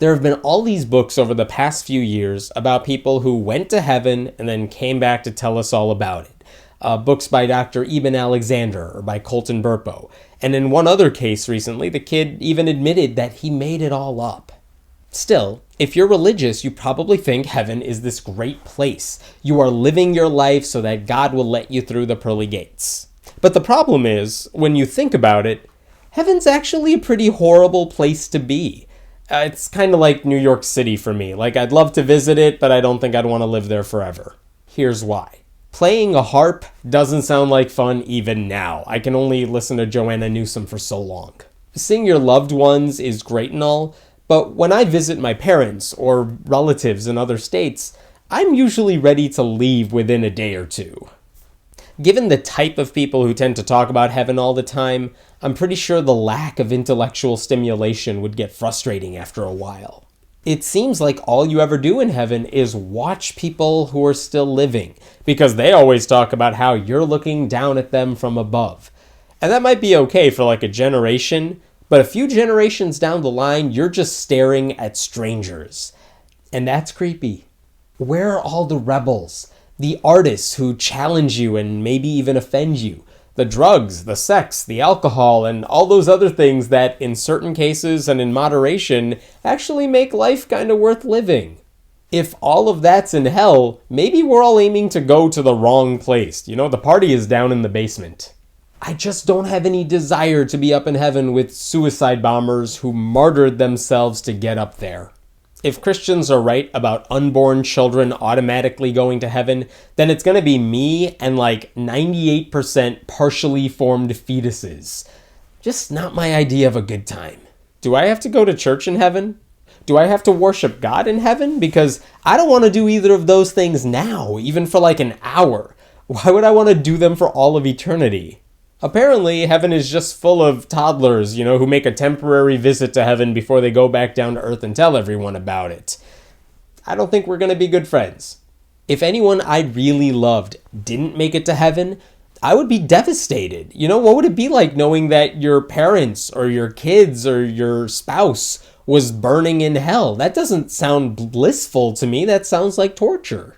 There have been all these books over the past few years about people who went to heaven and then came back to tell us all about it. Books by Dr. Eben Alexander or by Colton Burpo. And in one other case recently, the kid even admitted that he made it all up. Still, if you're religious, you probably think heaven is this great place. You are living your life so that God will let you through the pearly gates. But the problem is, when you think about it, heaven's actually a pretty horrible place to be. It's kind of like New York City for me. Like, I'd love to visit it, but I don't think I'd want to live there forever. Here's why. Playing a harp doesn't sound like fun even now. I can only listen to Joanna Newsom for so long. Seeing your loved ones is great and all, but when I visit my parents or relatives in other states, I'm usually ready to leave within a day or two. Given the type of people who tend to talk about heaven all the time, I'm pretty sure the lack of intellectual stimulation would get frustrating after a while. It seems like all you ever do in heaven is watch people who are still living, because they always talk about how you're looking down at them from above. And that might be okay for like a generation, but a few generations down the line, you're just staring at strangers. And that's creepy. Where are all the rebels? The artists who challenge you and maybe even offend you? The drugs, the sex, the alcohol, and all those other things that, in certain cases and in moderation, actually make life kind of worth living. If all of that's in hell, maybe we're all aiming to go to the wrong place. You know, the party is down in the basement. I just don't have any desire to be up in heaven with suicide bombers who martyred themselves to get up there. If Christians are right about unborn children automatically going to heaven, then it's going to be me and like 98% partially formed fetuses. Just not my idea of a good time. Do I have to go to church in heaven? Do I have to worship God in heaven? Because I don't want to do either of those things now, even for like an hour. Why would I want to do them for all of eternity? Apparently, heaven is just full of toddlers, who make a temporary visit to heaven before they go back down to earth and tell everyone about it. I don't think we're going to be good friends. If anyone I really loved didn't make it to heaven, I would be devastated. What would it be like knowing that your parents or your kids or your spouse was burning in hell? That doesn't sound blissful to me. That sounds like torture.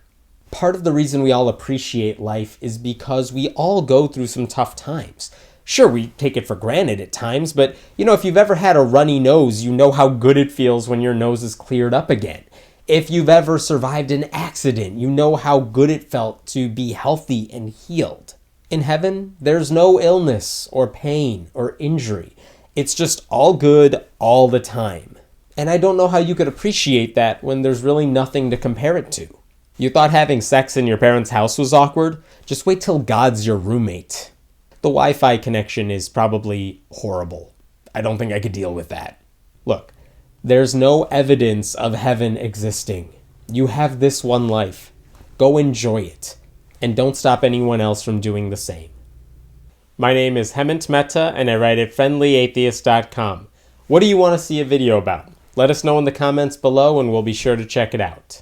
Part of the reason we all appreciate life is because we all go through some tough times. Sure, we take it for granted at times, but if you've ever had a runny nose, you know how good it feels when your nose is cleared up again. If you've ever survived an accident, you know how good it felt to be healthy and healed. In heaven, there's no illness or pain or injury. It's just all good all the time. And I don't know how you could appreciate that when there's really nothing to compare it to. You thought having sex in your parents' house was awkward? Just wait till God's your roommate. The Wi-Fi connection is probably horrible. I don't think I could deal with that. Look, there's no evidence of heaven existing. You have this one life. Go enjoy it. And don't stop anyone else from doing the same. My name is Hemant Mehta, and I write at friendlyatheist.com. What do you want to see a video about? Let us know in the comments below, and we'll be sure to check it out.